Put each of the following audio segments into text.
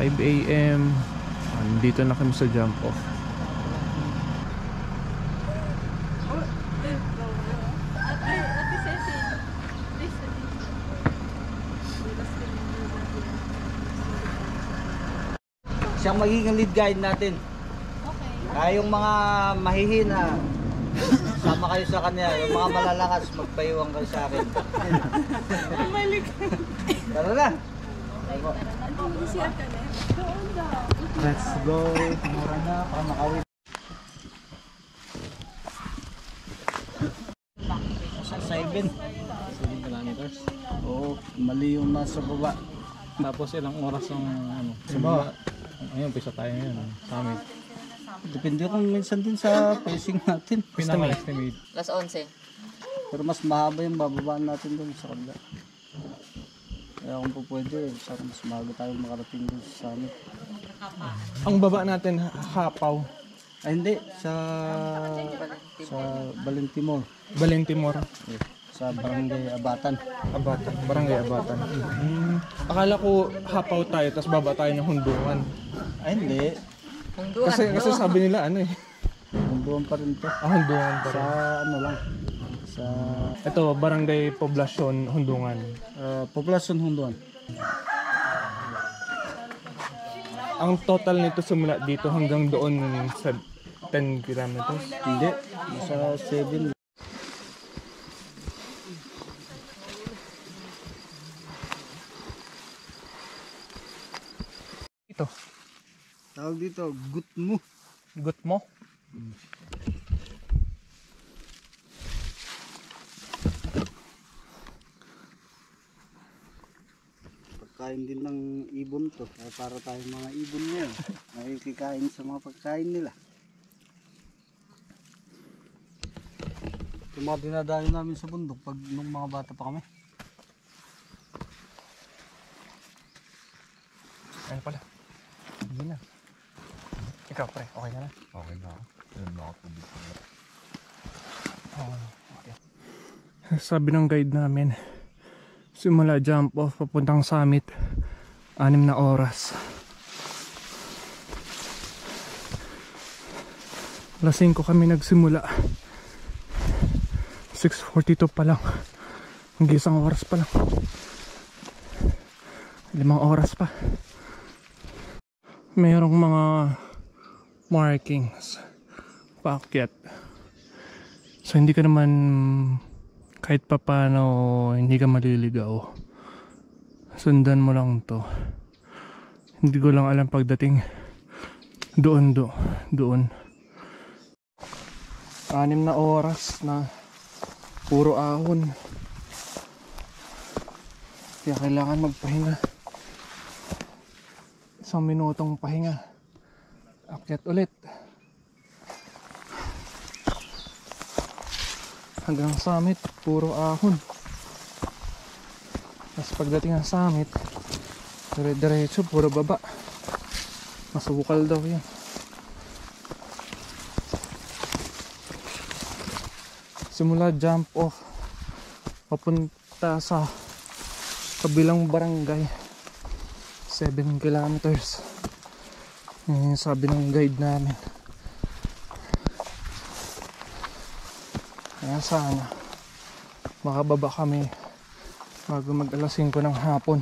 5 AM. Dito na kami sa jump off. Siyang magiging lead guide natin. Okay. Kaya yung mga mahihina, sama kayo sa kanya. Yung mga malalakas, magpaiwang kayo sa akin. Tara na. Let's go. Mura na, para makawin. Sa 7 kilometers. Oo, mali yung nasa baba. Tapos ilang oras ang ano? Simula. Ayun, pisa tayo ngayon. Summit. Depende kung minsan din sa pacing natin. Pinaka-estimate. Las 11. Pero mas mahaba yung bababaan natin doon sa kabila. Kaya kung po pwede, sana mas maaga tayo makarating doon sa summit. Ang baba natin, Hapaw. Ay hindi, sa Balentimor. Balentimor. Sa Barangay Abatan. Abatan. Barangay Abatan. Akala ko Hapaw tayo, tapos baba tayo ng Hundungan. Ay hindi, Kasi sabi nila ano eh. Hunduan pa rin to. Hundungan pa Sa rin. ano lang, sa Ito, Barangay Poblacion, Hundungan. Poblacion Hunduan. Ang total nito simula dito hanggang doon sa 10 kilometers. Hindi, sa 7. Ito, Tawag dito, Gutmu. gut mo. Pagkain din ng ibon to. Para tayong mga ibon ngayon. Nakikikain sa mga pagkain nila. Ito mga dinadayo namin sa bundok pag nung mga bata pa kami. Ayun pala. Hindi na. Ikaw pre, okay ka na? Okay na ako. Ayun, nakatubig ko na. Okay. Sabi ng guide namin, simula jump off papuntang summit 6 na oras. Alas 5 kami nagsimula, 6:42 pa lang, hanggang 1 oras pa lang, 5 oras pa. Mayroong mga markings paakyat, so hindi ka naman kahit pa paano hindi ka maliligaw. Sundan mo lang to. Hindi ko lang alam pagdating doon 6 na oras na puro ahon, kaya kailangan magpahinga. 1 minutong pahinga, akyat ulit hanggang summit, puro ahon. Tapos pagdating ng summit, dire-diretso, puro baba. Masubukal daw yan. Simula jump off papunta sa kabilang barangay, 7 kilometers. Yung sabi ng guide namin. Kaya sana makababa kami bago mag alas 5 ng hapon.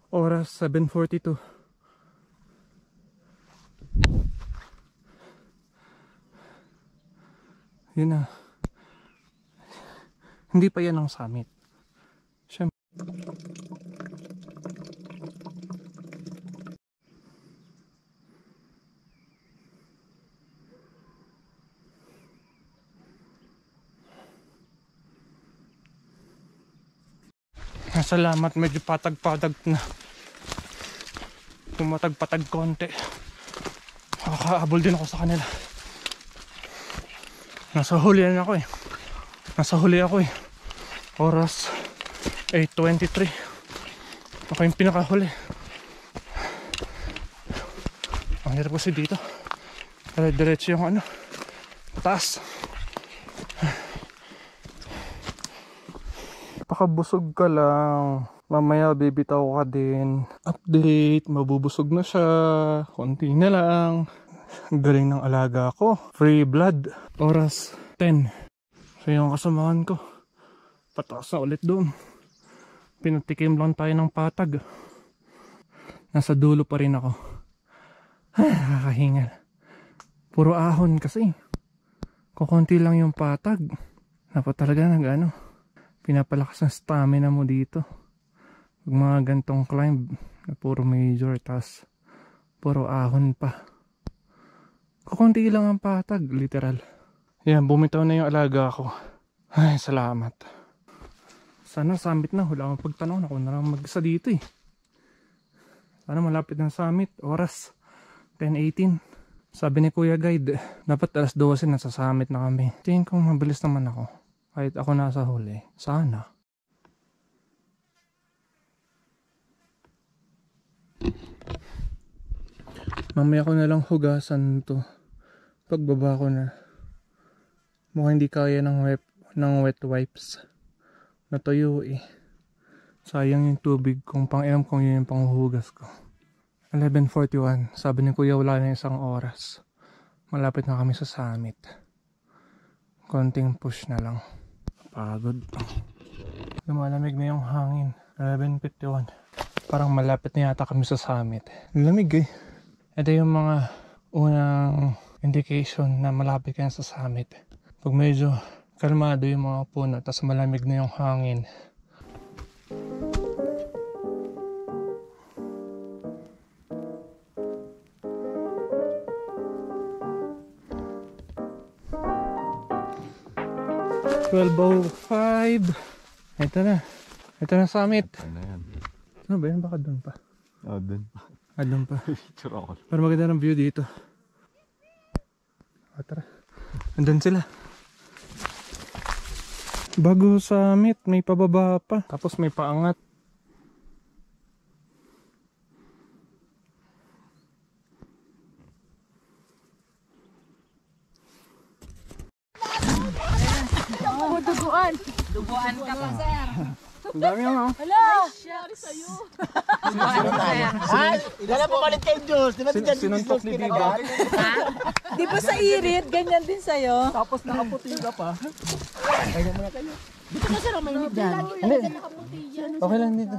Oras 7:42. Yun na. Hindi pa yan ang summit. Siyempre. Salamat, medyo patag-patag na. Pumatag-patag konti. Makakaabol din ako sa kanila. Nasa huli ako eh. Oras 8:23. Ako yung pinakahuli. Ang hirap kasi dito. Diretso yung ano, taas. Pakabusog ka lang. Mamaya bibitaw ka din. Update, mabubusog na siya. Konti na lang. Galing ng alaga ko. Free blood. Oras 10. So yung kasamahan ko. Pataas na ulit doon. Pinatikim lang tayo ng patag. Nasa dulo pa rin ako. Nakakahingal. Puro ahon kasi. Kukunti lang yung patag. Dapat talaga pinapalakas ang stamina mo dito. Pag mga gantong climb na puro major, tas puro ahon pa. Kukunti lang ang patag, literal. Yan, bumitaw na yung alaga ko. Ay, salamat. Sana summit na. Wala akong pagtanong. Ako na lang mag-isa dito eh. Sana malapit ng summit. Oras 10:18. Sabi ni Kuya Guide, dapat alas 12 nasa summit na kami. Tingin kong mabilis naman ako. Kahit ako nasa huli. Sana. Mamaya ko na lang hugasan to. Pagbaba ko na. Mukhang hindi kaya ng wet wipes. Natuyo eh. Sayang yung tubig kung pang-inom kung yun yung panghuhugas ko. 11:41. Sabi ni Kuya wala na isang oras. Malapit na kami sa summit. Konting push na lang. Pagod. Lumalamig na yung hangin. 11:51. Parang malapit na yata kami sa summit. Lamig eh. Ito yung mga unang indication na malapit ka na sa summit. Pag medyo kalmado yung mga puno, tapos malamig na yung hangin. $12:05. Ito na. Ito na summit. Ano yan? Ano ba yan? Baka doon pa. Oh, dun. Doon pa. Picture ako. Pero maganda ng view dito. Tara. Andun sila. Bago summit, may pababa pa. Tapos may paangat. Duguan ka pa, sir. Ang dami naman. Hala! Sorry sa'yo. Dala po malit kay Diyos. Di ba si Diyos? Sinuntok ni Diba? Di ba sa irit, ganyan din sa'yo? Tapos nakaputi ka pa. Dito na sir, may init dyan. Okay lang dito.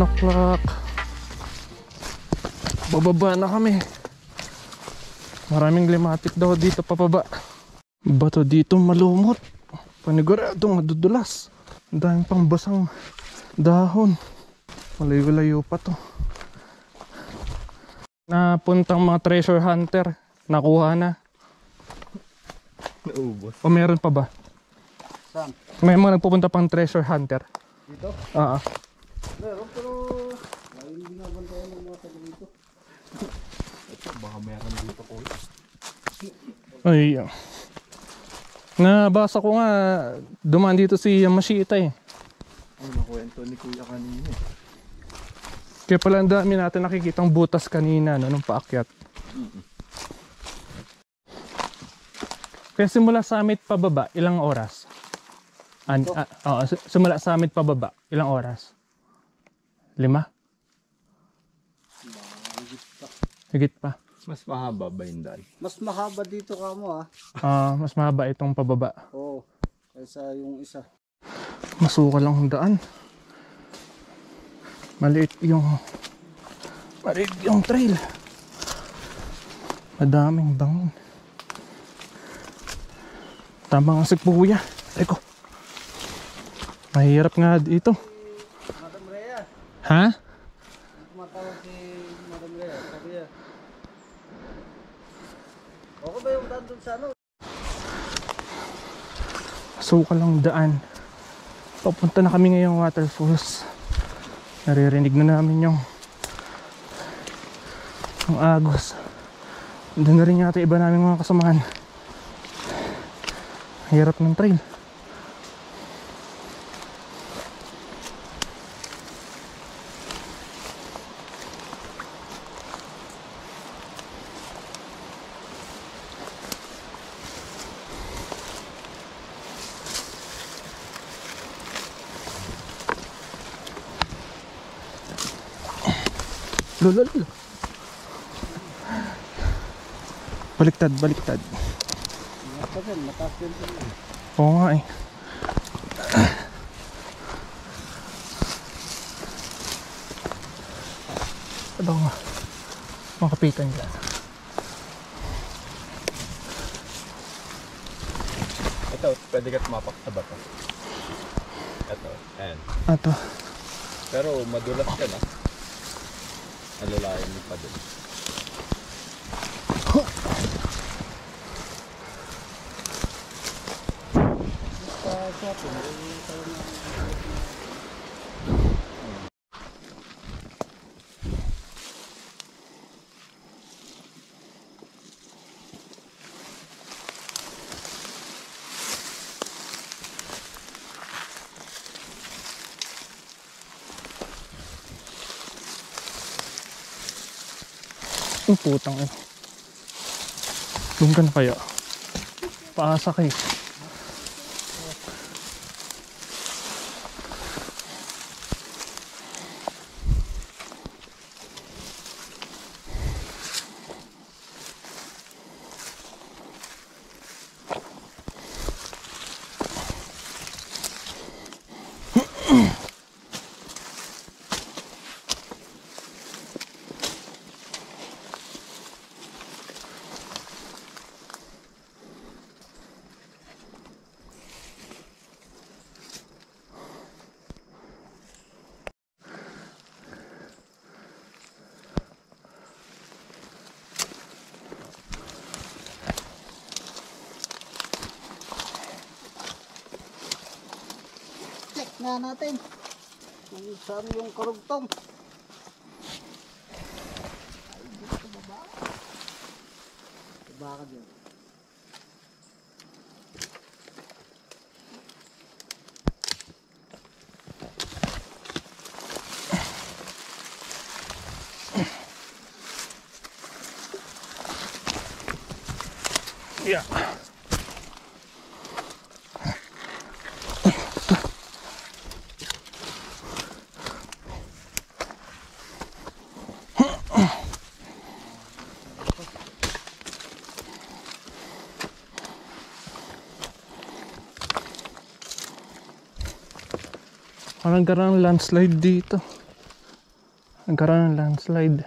O'clock. Bababa na kami. Maraming limatik daw dito papaba. Bato dito malumot. Paniguradong madudulas. Ang daming pang basang dahon. Malayo-layo pa to. Napuntang mga treasure hunter. Nakuha na. Naubos. O meron pa ba? Saan? May mga nagpupunta pang treasure hunter. Dito? Oo. Meron pero laging binabantayan ng mga taga dito. Baka meron dito ko. Ay. Nabasa ko nga dumaan dito si Yamashita eh. Ay, nakuwento ni Kuya kanina eh. Kaya pala ang dami natin nakikitang butas kanina no, nung paakyat. Kaya simula summit pababa, ilang oras? Simula summit pababa, ilang oras? 5? Higit pa. Mas mahaba ba yung daan? Mas mahaba dito ka mo Mas mahaba itong pababa. Oo. Kaysa yung isa. Masuka lang ang daan. Maliit yung trail. Madaming bangin. Tama nga si Kuya. Eko. Mahirap nga dito. Madam Rhea. Ha? Tumatawag si Madam Rhea. Sabi niya. Okay ba yung daan doon sa ano? Suka lang daan. Papunta na kami ngayong waterfalls. Naririnig na namin yung agos. Doon na rin yata iba namin mga kasamahan. Hirap ng trail. Lolo. Baliktad. Mataas yun. Oo nga eh. Ito nga. Makapitan dyan. Ito, pwede ka tumapak sa bato. Ito, ayan. Ito. Pero madulas ka na. Alalayan mo pa din. Ang putang ina. Doon ka na kaya? Paasa kayo. Check nga natin. Kung saan yung karugtong. Ay, dito baba. Baba ka dyan. Yeah. Parang nagkaroon ng landslide dito. Nagkaroon ng landslide.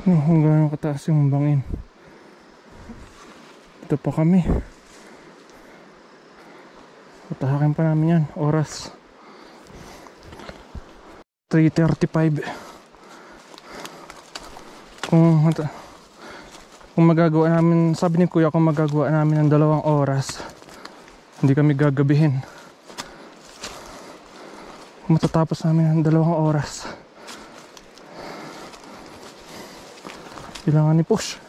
Kung gaano kataas yung bangin. Ito pa kami. Patahakin pa namin yan. Oras 3:35. Kung magagawa namin, sabi ni Kuya, kung magagawa namin ng 2 oras, hindi kami gagabihin. Kung matatapos namin ng 2 oras, Kailangan ni push.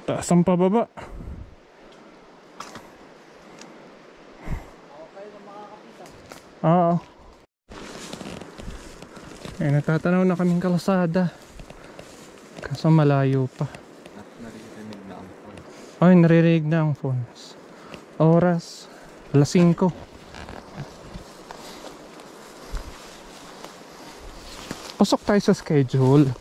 Taas ang pababa. Oo. Eh, natatanaw na kaming kalsada. Kaso malayo pa. Naririnig na ang phone. Ay, naririnig na ang phones. Oras, alas 5. Pasok tayo sa schedule.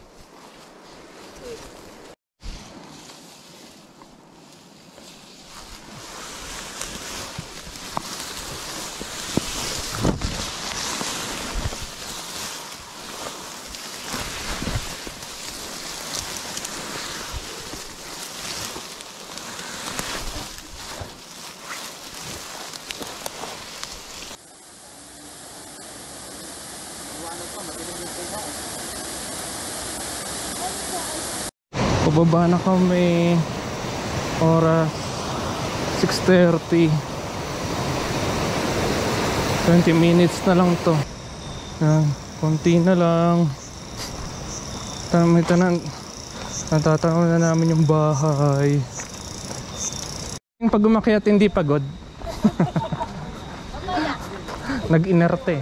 Pababa na kami. Oras 6:30. 20 minutes na lang to. Yan, konti na lang. Natatanaw na namin yung bahay. Pag umakyat hindi pagod. Nag-inerte.